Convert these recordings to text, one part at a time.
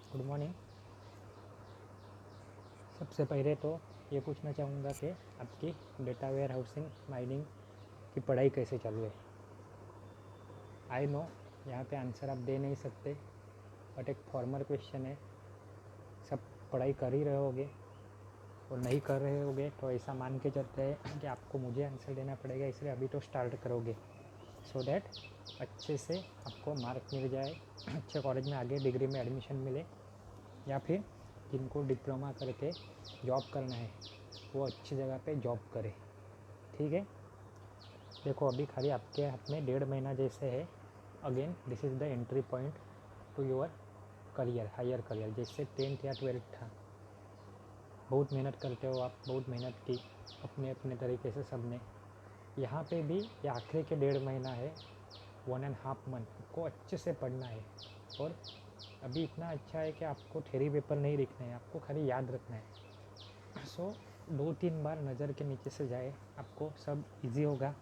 Good morning. सबसे पहले तो ये पूछना चाहूँगा कि आपकी डेटा वेयर हाउसिंग माइनिंग की पढ़ाई कैसे चालू है। आई नो यहाँ पे आंसर आप दे नहीं सकते, बट एक फॉर्मल क्वेश्चन है। सब पढ़ाई कर ही रहे होगे और नहीं कर रहे होगे तो ऐसा मान के चलते हैं कि आपको मुझे आंसर देना पड़ेगा, इसलिए अभी तो स्टार्ट करोगे सो डैट अच्छे से आपको मार्क मिल जाए, अच्छे कॉलेज में आगे डिग्री में एडमिशन मिले, या फिर जिनको डिप्लोमा करके जॉब करना है वो अच्छी जगह पे जॉब करे। ठीक है, देखो अभी खाली आपके हाथ में 1.5 महीना जैसे है। Again this is the entry point to your career, higher career. जैसे 10th या 12th था, बहुत मेहनत करते हो आप, बहुत मेहनत की अपने अपने तरीके से सब ने। यहाँ पे भी ये आखिरी के 1.5 महीना है, 1.5 मंथ आपको अच्छे से पढ़ना है। और अभी इतना अच्छा है कि आपको थ्योरी पेपर नहीं लिखना है, आपको खाली याद रखना है। सो 2-3 बार नज़र के नीचे से जाए, आपको सब इजी होगा।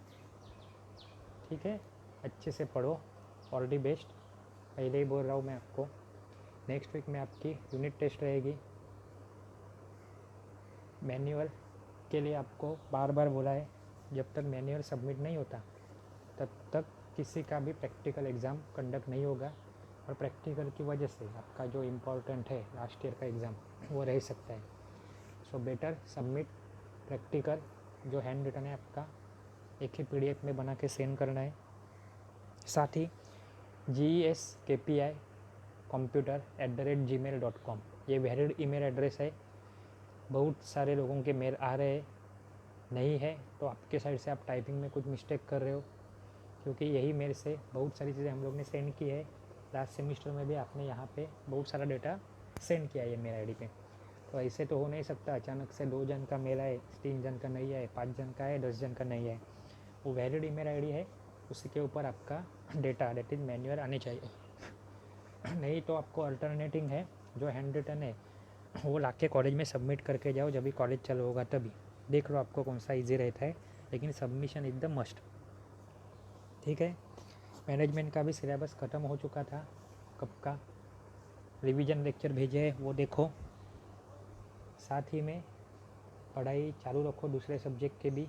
ठीक है, अच्छे से पढ़ो, ऑल दी बेस्ट। पहले ही बोल रहा हूँ मैं आपको, नेक्स्ट वीक में आपकी यूनिट टेस्ट रहेगी। मैनुअल के लिए आपको बार बार बोला है, जब तक मैनुअल सबमिट नहीं होता तब तक किसी का भी प्रैक्टिकल एग्ज़ाम कंडक्ट नहीं होगा। और प्रैक्टिकल की वजह से आपका जो इम्पोर्टेंट है लास्ट ईयर का एग्ज़ाम वो रह सकता है। सो बेटर सबमिट प्रैक्टिकल, जो हैंड रिटन है आपका एक ही PDF में बना के सेंड करना है। साथ ही GES KPI computer@gmail.com ये वैलिड ईमेल एड्रेस है। बहुत सारे लोगों के मेल आ रहे हैं, नहीं है तो आपके साइड से आप टाइपिंग में कुछ मिस्टेक कर रहे हो, क्योंकि यही मेल से बहुत सारी चीज़ें हम लोग ने सेंड की है। लास्ट सेमिस्टर में भी आपने यहाँ पे बहुत सारा डेटा सेंड किया है मेल ID पे। तो ऐसे तो हो नहीं सकता अचानक से 2 जन का मेल आए, 3 जन का नहीं आए, 5 जन का है, 10 जन का नहीं है। वो वैलिड ईमेल ID है, उसके ऊपर आपका डेटा डेट इज़ मैन्युअल आने चाहिए। नहीं तो आपको अल्टरनेटिंग है, जो हैंड रिटन है वो लाके कॉलेज में सबमिट करके जाओ, जब भी कॉलेज चालू होगा तभी। देख लो आपको कौन सा ईजी रहता है, लेकिन सबमिशन इज़ द मस्ट। ठीक है, मैनेजमेंट का भी सिलेबस ख़त्म हो चुका था कब का, रिवीजन लेक्चर भेजे हैं वो देखो। साथ ही में पढ़ाई चालू रखो दूसरे सब्जेक्ट के भी,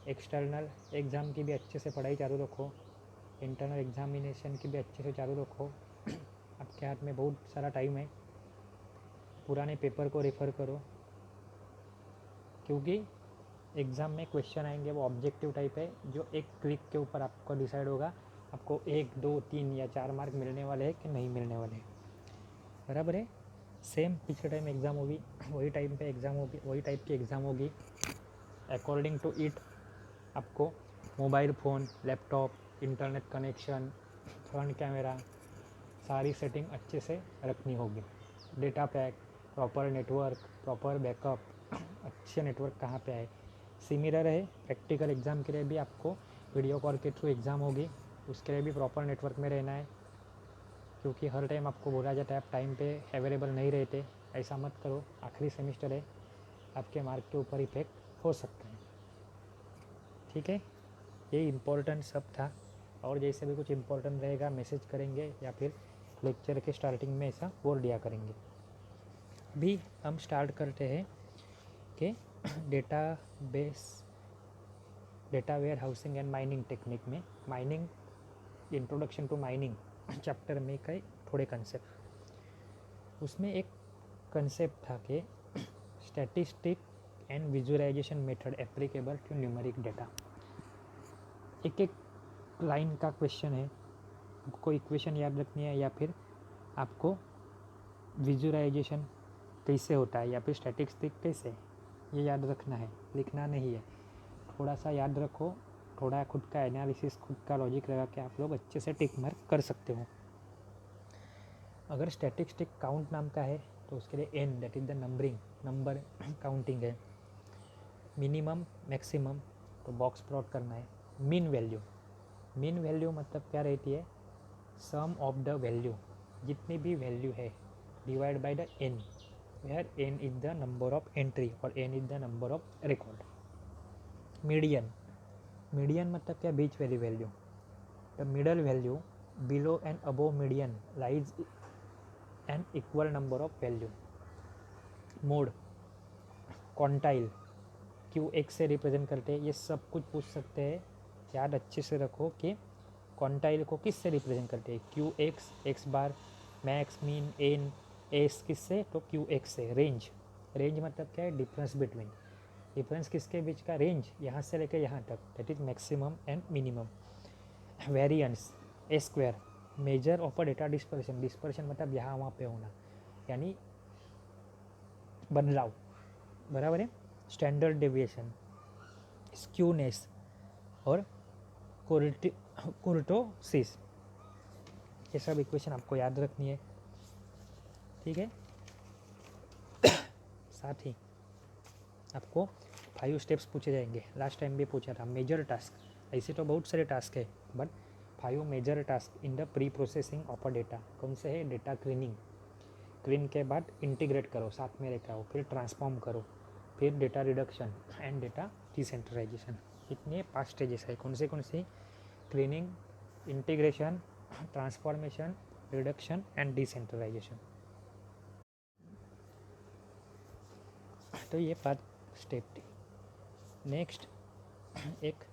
एक्सटर्नल एग्ज़ाम की भी अच्छे से पढ़ाई चालू रखो, इंटरनल एग्ज़ामिनेशन की भी अच्छे से चालू रखो। आपके हाथ में बहुत सारा टाइम है, पुराने पेपर को रेफ़र करो, क्योंकि एग्ज़ाम में क्वेश्चन आएंगे वो ऑब्जेक्टिव टाइप है, जो एक क्लिक के ऊपर आपको डिसाइड होगा आपको 1, 2, 3 या 4 मार्क मिलने वाले हैं कि नहीं मिलने वाले हैं। बराबर है, सेम पिछले टाइम एग्ज़ाम होगी, वही टाइम पे एग्ज़ाम होगी, वही टाइप की एग्ज़ाम होगी। अकॉर्डिंग टू इट आपको mobile phone, laptop, internet connection, front camera, सारी सेटिंग अच्छे से रखनी होगी। Data pack, proper network, proper backup, अच्छे नेटवर्क कहाँ पे है, सिमिलर है प्रैक्टिकल एग्ज़ाम के लिए भी आपको वीडियो कॉल के थ्रू एग्ज़ाम होगी, उसके लिए भी प्रॉपर नेटवर्क में रहना है। क्योंकि हर टाइम आपको बोला जाता है आप टाइम पे अवेलेबल नहीं रहते, ऐसा मत करो। आखिरी सेमिस्टर है, आपके मार्क के ऊपर इफेक्ट हो सकता है। ठीक है, ये इम्पोर्टेंट सब था, और जैसे भी कुछ इम्पोर्टेंट रहेगा मैसेज करेंगे या फिर लेक्चर के स्टार्टिंग में ऐसा बोल दिया करेंगे। अभी हम स्टार्ट करते हैं कि data warehousing and mining technique में mining, introduction to mining chapter में कई थोड़े कंसेप्ट। उसमें एक कंसेप्ट था कि statistic and visualisation method applicable to numeric data. एक एक लाइन का क्वेश्चन है, आपको इक्वेशन याद रखनी है, या फिर आपको विजुअलाइजेशन कैसे होता है या फिर स्टैटिस्टिक कैसे, ये याद रखना है, लिखना नहीं है। थोड़ा सा याद रखो, थोड़ा खुद का एनालिसिस, खुद का लॉजिक लगा के आप लोग अच्छे से टिक मार्क कर सकते हो। अगर स्टैटिस्टिक काउंट नाम का है तो उसके लिए n that is the number counting है। मिनिमम मैक्सिमम तो बॉक्स प्लॉट करना है। मीन वैल्यू मतलब क्या रहती है, सम ऑफ द वैल्यू, जितनी भी वैल्यू है divide by the n, where n is the number of entry और n is the number of record. Median मतलब क्या, बीच वाली value. The middle value below and above median lies and equal number of value. Mode quantile Q X से represent करते हैं, ये सब कुछ पूछ सकते हैं। याद अच्छे से रखो कि क्वांटाइल को किस से रिप्रेजेंट करते हैं, क्यू एक्स, एक्स बार, मैक्स, मीन, एन, एस किससे, तो क्यू एक्स से। रेंज, रेंज मतलब क्या है, डिफरेंस बिटवीन, डिफरेंस किसके बीच का, रेंज यहाँ से लेकर यहाँ तक, that is maximum and minimum. Variance A square, measure of a data dispersion, dispersion मतलब यहाँ वहाँ पे होना, यानी बदलाव, बराबर है। स्टैंडर्ड डेविएशन, स्क्यूनेस और कुर्टोसिस, ये सब इक्वेशन आपको याद रखनी है, ठीक है। साथ ही आपको 5 स्टेप्स पूछे जाएंगे, लास्ट टाइम भी पूछा था। मेजर टास्क, ऐसे तो बहुत सारे टास्क है, but 5 major task in the pre processing of a data. कौन से है, डेटा क्लीनिंग, क्लीन के बाद इंटीग्रेट करो, साथ में रखा हो, फिर ट्रांसफॉर्म करो, फिर data reduction and data decentralisation. इतने 5 स्टेजेस है। कौन से, cleaning, integration, transformation, reduction and decentralisation. तो ये 5 स्टेप थी। नेक्स्ट, एक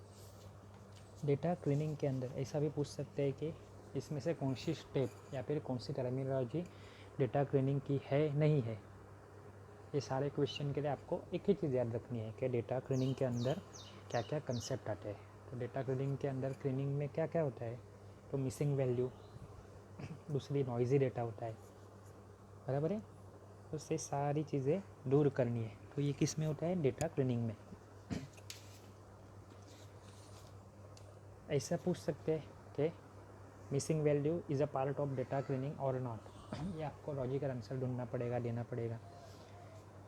डेटा क्लीनिंग के अंदर ऐसा भी पूछ सकते हैं कि इसमें से कौन सी स्टेप या फिर कौन सी टर्मिनोलॉजी डेटा क्लीनिंग की है, नहीं है। ये सारे क्वेश्चन के लिए आपको एक ही चीज़ याद रखनी है कि डेटा क्लीनिंग के अंदर क्या क्या कंसेप्ट आते हैं। तो डेटा क्लीनिंग के अंदर, क्लीनिंग में क्या क्या होता है, तो मिसिंग वैल्यू, दूसरी नॉइजी डेटा होता है, बराबर है। तो उससे सारी चीज़ें दूर करनी है, तो ये किस में होता है, डेटा क्लीनिंग में। ऐसा पूछ सकते हैं कि missing value is a part of data cleaning और नॉट। ये आपको लॉजिकल आंसर ढूंढना पड़ेगा, देना पड़ेगा।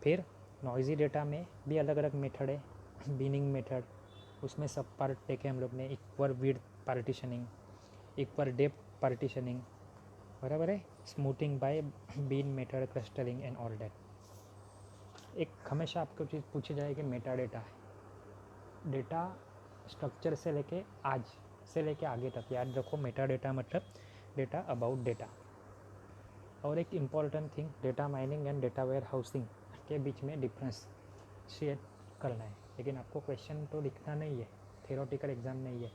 फिर नॉइजी डेटा में भी अलग अलग मेथड है, बीनिंग मेथड, उसमें सब पार्ट देखे हम लोग ने, equal width partitioning, equal depth partitioning, बराबर है, smoothing by bin method, clustering and all that. एक हमेशा आपको चीज़ पूछी जाएगी, मेटा डेटा है, डेटा स्ट्रक्चर से लेके आज से लेके आगे तक याद रखो। मेटा डेटा मतलब डेटा अबाउट डेटा। और एक important thing, data mining and data warehousing के बीच में डिफ्रेंशिएट करना है। लेकिन आपको क्वेश्चन तो लिखना नहीं है, थ्योरेटिकल एग्जाम नहीं है,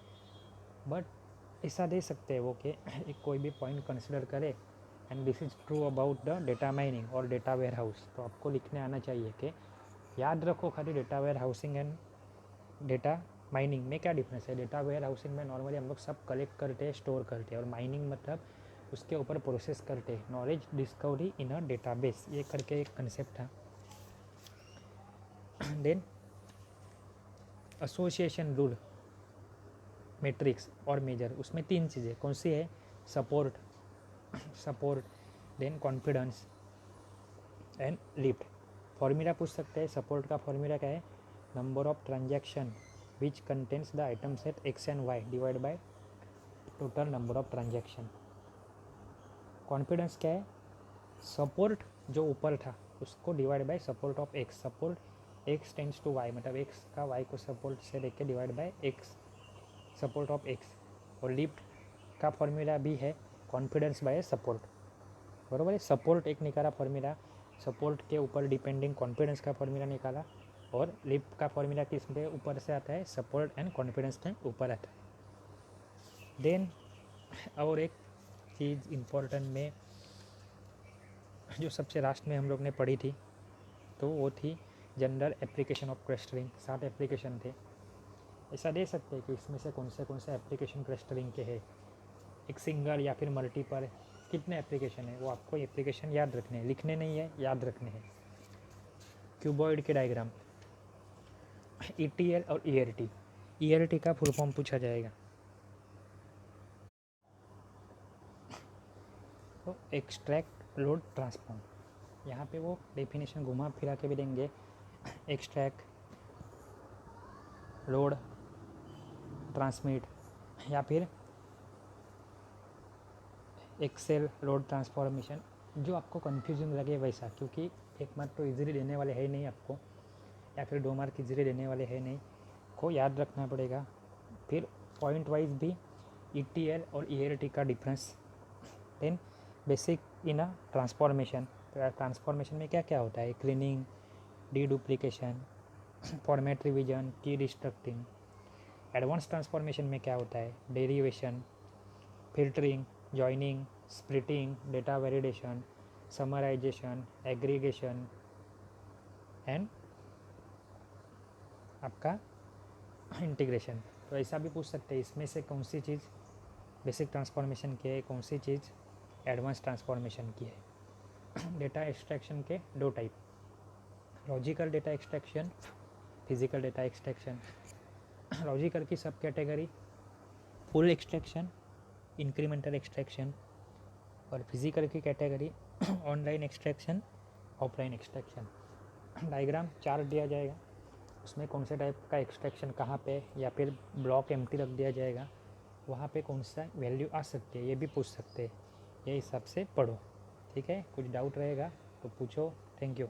बट ऐसा दे सकते हैं वो कि एक कोई भी पॉइंट कंसिडर करे and this is true about the data mining और डेटा वेयर हाउस, तो आपको लिखने आना चाहिए कि याद रखो खाली data warehousing and data mining में क्या डिफरेंस है। डेटा वेयर हाउसिंग में नॉर्मली हम लोग सब कलेक्ट करते हैं, स्टोर करते हैं, और माइनिंग मतलब उसके ऊपर प्रोसेस करते हैं, knowledge discovery in a database, ये करके एक कंसेप्ट था। देन एसोसिएशन रूल, मैट्रिक्स और मेजर, उसमें 3 चीज़ें कौन सी है, support, then confidence and lift. Formula पूछ सकते हैं, सपोर्ट का फॉर्मूला क्या है, number of transaction which contains the item set X and Y divide by total number of transaction. Confidence क्या है, सपोर्ट जो ऊपर था उसको divide by support of x, support X tends to Y, मतलब एक्स का वाई को support से लेके divide by X, support of X. और लिफ्ट का फॉर्मूला भी है कॉन्फिडेंस बाय सपोर्ट, बराबर है। सपोर्ट एक निकाला फॉर्मूला, सपोर्ट के ऊपर डिपेंडिंग कॉन्फिडेंस का फॉर्मूला निकाला, और लिफ्ट का फॉर्मूला किस पे ऊपर से आता है, सपोर्ट एंड कॉन्फिडेंस के ऊपर आता है। देन और एक चीज़ इम्पोर्टेंट में जो सबसे लास्ट में हम लोग ने पढ़ी थी, तो वो थी general application of clustering. 7 application थे। ऐसा दे सकते हैं कि इसमें से कौन से एप्लीकेशन क्लस्टरिंग के है, एक सिंगल या फिर मल्टीपल, कितने एप्लीकेशन है, वो आपको एप्लीकेशन याद रखने हैं, लिखने नहीं है, याद रखने हैं। क्यूबॉइड के डायग्राम, ETL और ERT का फुल फॉर्म पूछा जाएगा। तो एक्सट्रैक्ट, लोड, ट्रांसफॉर्म, यहाँ पे वो डेफिनेशन घुमा फिरा के भी देंगे। एक्सट्रैक्ट, लोड, ट्रांसमिट, या फिर एक्सेल लोड ट्रांसफॉर्मेशन, जो आपको कंफ्यूजिंग लगे वैसा, क्योंकि 1 मार्क तो इजीली देने वाले है नहीं आपको, या फिर 2 मार्क इजीली देने वाले है नहीं, को याद रखना पड़ेगा। फिर पॉइंट वाइज भी ETL और ERT का difference, then basic in a transformation. तो ट्रांसफॉर्मेशन में क्या क्या होता है, cleaning, deduplication, format revision, key restructuring. Advance transformation में क्या होता है, derivation, filtering, joining, splitting, data validation, summarisation, aggregation and आपका इंटीग्रेशन। तो ऐसा भी पूछ सकते हैं इसमें से कौन सी चीज़ बेसिक ट्रांसफॉर्मेशन की है, कौन सी चीज़ एडवांस ट्रांसफॉर्मेशन की है। डेटा एक्सट्रैक्शन के दो type, logical data extraction, physical data extraction. Logical की सब category full extraction, incremental extraction, और फिजिकल की category online extraction, offline extraction. Diagram chart दिया जाएगा, उसमें कौन से टाइप का एक्सट्रैक्शन कहाँ पे, या फिर ब्लॉक एम्प्टी रख दिया जाएगा, वहाँ पे कौन सा वैल्यू आ सकती है, ये भी पूछ सकते हैं। ये हिसाब से पढ़ो, ठीक है। कुछ डाउट रहेगा तो पूछो। Thank you.